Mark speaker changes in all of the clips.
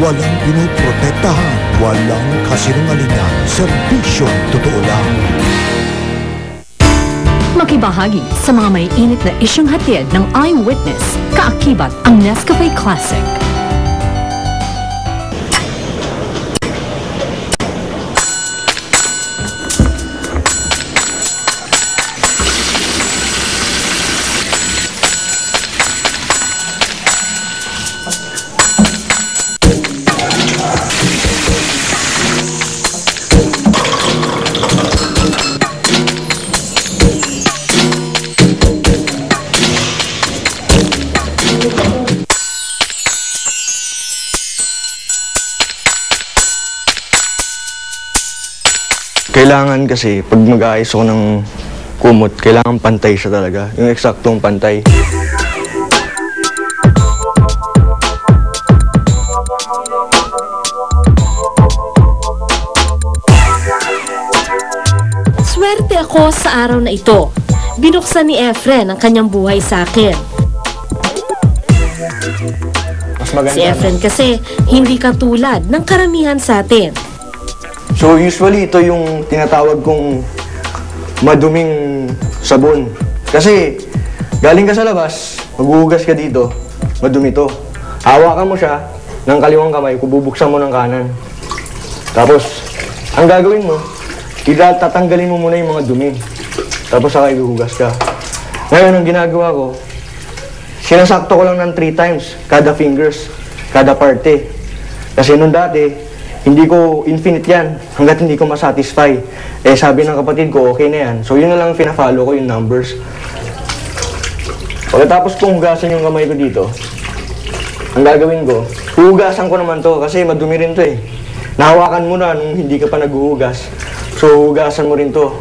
Speaker 1: Walang pinoprotektahan, walang kasinungalingan, serbisyong totoo lang.
Speaker 2: Makibahagi sa mga may init na isyong hatid ng Eyewitness, kaakibat ang Nescafe Classic.
Speaker 3: Kailangan kasi, pag mag-aayos ako ng kumot, kailangan pantay siya talaga. Yung eksaktong pantay.
Speaker 4: Swerte ako sa araw na ito. Binuksan ni Efren ang kanyang buhay sa akin. Si Efren kasi hindi katulad ng karamihan sa atin.
Speaker 3: So usually ito yung tinatawag kong maduming sabon. Kasi galing ka sa labas, maghuhugas ka dito, madumi to. Hawakan mo siya ng kaliwang kamay, bubuksan mo ng kanan. Tapos, ang gagawin mo, tatanggalin mo muna yung mga dumi. Tapos saka ihuhugas ka. Ngayon, ang ginagawa ko, sinasakto ko lang ng 3 times, kada fingers, kada parte. Kasi nung dati, hindi ko infinite yan hanggat hindi ko masatisfy. Eh sabi ng kapatid ko, okay na yan. So yun na lang pina-follow ko yung numbers. Pagkatapos kong hugasan yung kamay ko dito, ang gagawin ko, hugasan ko naman to kasi madumi rin to eh. Nahawakan mo na nung hindi ka pa naghuhugas. So hugasan mo rin to.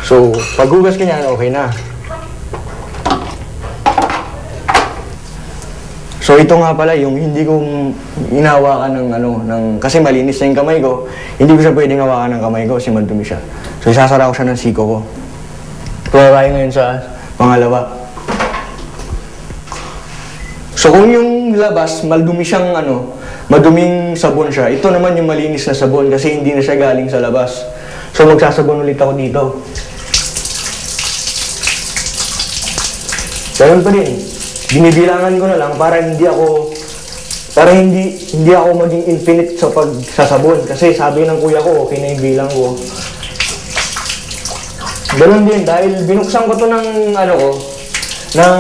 Speaker 3: So pag hugas ka niyan, okay na. So ito nga pala yung hindi ko inawakan ng kasi malinis na yung kamay ko, hindi ko siya pwedeng hawakan ng kamay ko kasi madumi siya. So isasara ko siya ng siko ko. Tuwa tayo ngayon sa pangalawa. So kung yung labas, madumi siyang maduming sabon siya. Ito naman yung malinis na sabon kasi hindi na siya galing sa labas. So magsasabon ulit ako dito. Ganun pa din. Binibilangan ko na lang para hindi ako maging infinite sa pagsasabon kasi sabi ng kuya ko okay na yung bilang ko. Ganun din dahil binuksan ko to ng ng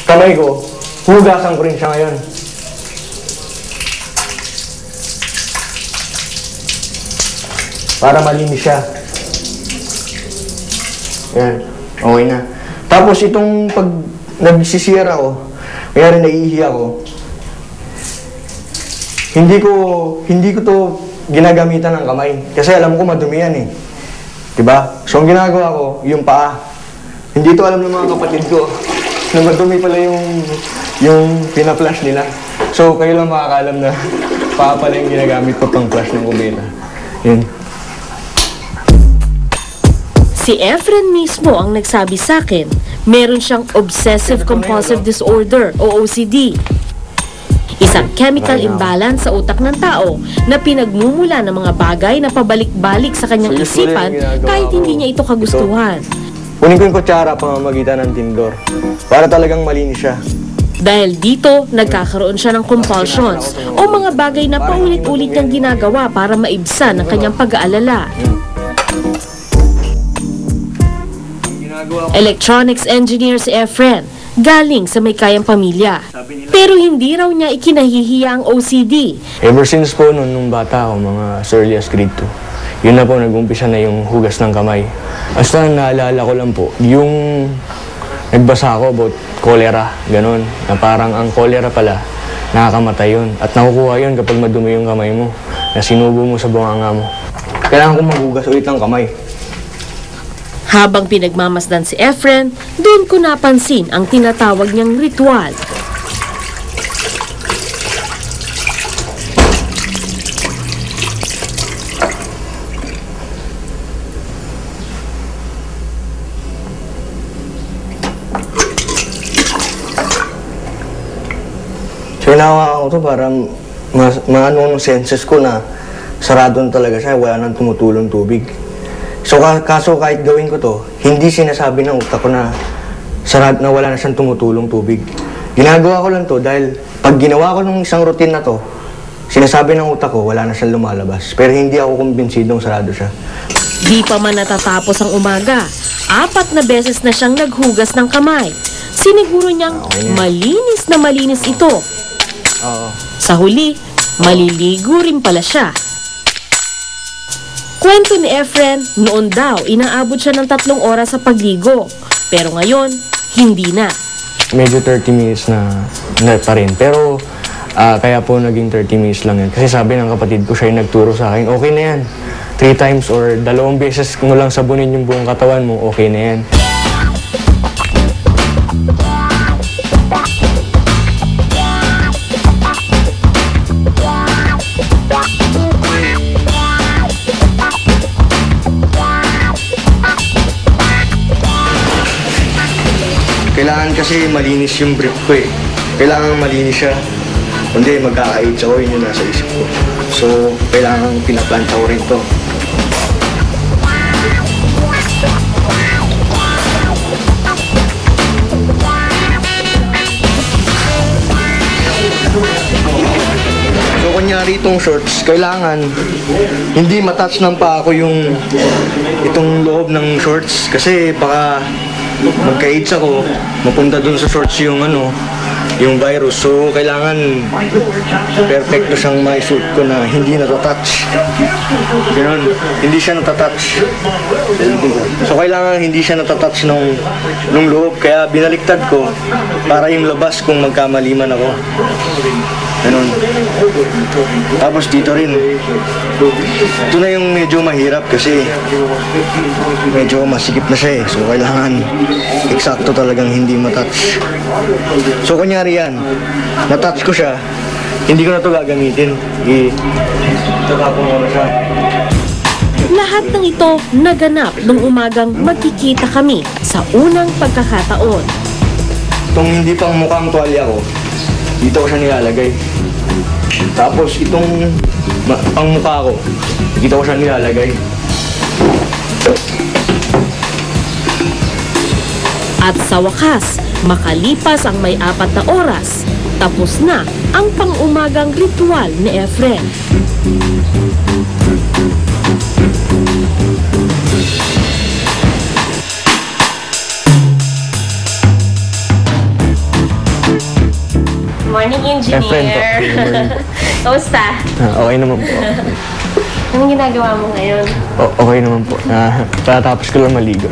Speaker 3: kamay ko, hugasan ko rin siya ngayon. Para malinis siya. Yan, okay na. Tapos itong pag nagsisiyar ako, kaya rin naiihi ako, hindi ko to ginagamitan ng kamay. Kasi alam ko madumi yan eh. Diba? So ang ginagawa ko, yung paa. Hindi to alam ng mga kapatid ko na madumi pala yung pina-flash nila. So kayo lang makakalam na paa pala yung ginagamit ko pang flash ng kubeta. Yun.
Speaker 4: Si Efren mismo ang nagsabi sa akin, meron siyang obsessive-compulsive disorder o OCD. Isang chemical imbalance sa utak ng tao na pinagmumula ng mga bagay na pabalik-balik sa kanyang isipan kahit hindi niya ito kagustuhan.
Speaker 3: Kunin ko yung kutsara pamamagitan ng tindor para talagang malinis siya.
Speaker 4: Dahil dito, nagkakaroon siya ng compulsions o mga bagay na paulit-ulit niyang ginagawa para maibsan ang kanyang pag-aalala. Electronics engineer si Efren, galing sa may kayang pamilya. Pero hindi raw niya ikinahihiya ang OCD.
Speaker 3: Ever since po nung bata ako, mga early as grade 2, yun na po nag-umpisa na yung hugas ng kamay. Basta naalala ko lang po, yung nagbasa ako about cholera, ganun. Na parang ang cholera pala, nakakamatay yun. At nakukuha yun kapag madumi yung kamay mo, na sinubo mo sa bunganga mo. Kailangan kong maghugas ulit ng kamay.
Speaker 4: Habang pinagmamasdan si Efren, doon ko napansin ang tinatawag niyang ritual.
Speaker 3: So, hinahawakan ko to para maano ng senses ko na sarado na talaga siya, wala nang tumutulong tubig. So, kaso kahit gawin ko to, hindi sinasabi ng utak ko na sarado na wala na siyang tumutulong tubig. Ginagawa ko lang to dahil pag ginawa ko ng isang routine na to, sinasabi ng utak ko, wala na siyang lumalabas. Pero hindi ako kumbinsidong sarado siya.
Speaker 4: Di pa man natatapos ang umaga, 4 na beses na siyang naghugas ng kamay. Siniguro niyang malinis ito.
Speaker 3: Oo.
Speaker 4: Sa huli, maliligo rin pala siya. Kwento ni Efren, noon daw inaabot siya ng 3 oras sa pagligo. Pero ngayon, hindi na.
Speaker 3: Medyo 30 minutes na pa rin. Pero kaya po naging 30 minutes lang yan. Kasi sabi ng kapatid ko, siya yung nagturo sa akin, okay na yan. 3 times or 2 beses mo lang sabunin yung buong katawan mo, okay na yan. Kailangan kasi malinis yung brief ko eh. Kailangan malinis siya. Kundi magkaka-AIDS ako, yun yung nasa isip ko. So, kailangan pinaplanta ko rin to. So, kunyari itong shorts, kailangan hindi matouch ng pa ako itong loob ng shorts. Kasi baka magka-AIDS ako, mapunta dun sa shorts yung virus. So, kailangan perfecto siyang maisuot ko na hindi natatouch. Ganun, hindi siya natatouch. So, kailangan hindi siya natatouch nung loob. Kaya binaliktad ko para yung labas kung magkamaliman ako. Ganun. Tapos dito rin. Ito na yung medyo mahirap kasi medyo masikip na siya eh. So, kailangan eksakto talagang hindi matouch. So, kunyari yan, natouch ko siya, hindi ko na ito gagamitin. Itatapon ko na siya.
Speaker 4: Lahat ng ito naganap nung umagang magkikita kami sa unang pagkakataon.
Speaker 3: Itong hindi pang mukhang tuwalya ko, dito ko siya nilalagay. Tapos itong pang mukha ko, dito ko siya nilalagay.
Speaker 4: At sa wakas, makalipas ang may 4 na oras, tapos na ang pang-umagang ritual ni Efren.
Speaker 5: Morning, engineer.
Speaker 3: Efren po. Good morning.
Speaker 5: Kamusta?
Speaker 3: Okay naman po.
Speaker 5: Anong ginagawa mo ngayon?
Speaker 3: Okay naman po. Patapos ko lang maligo.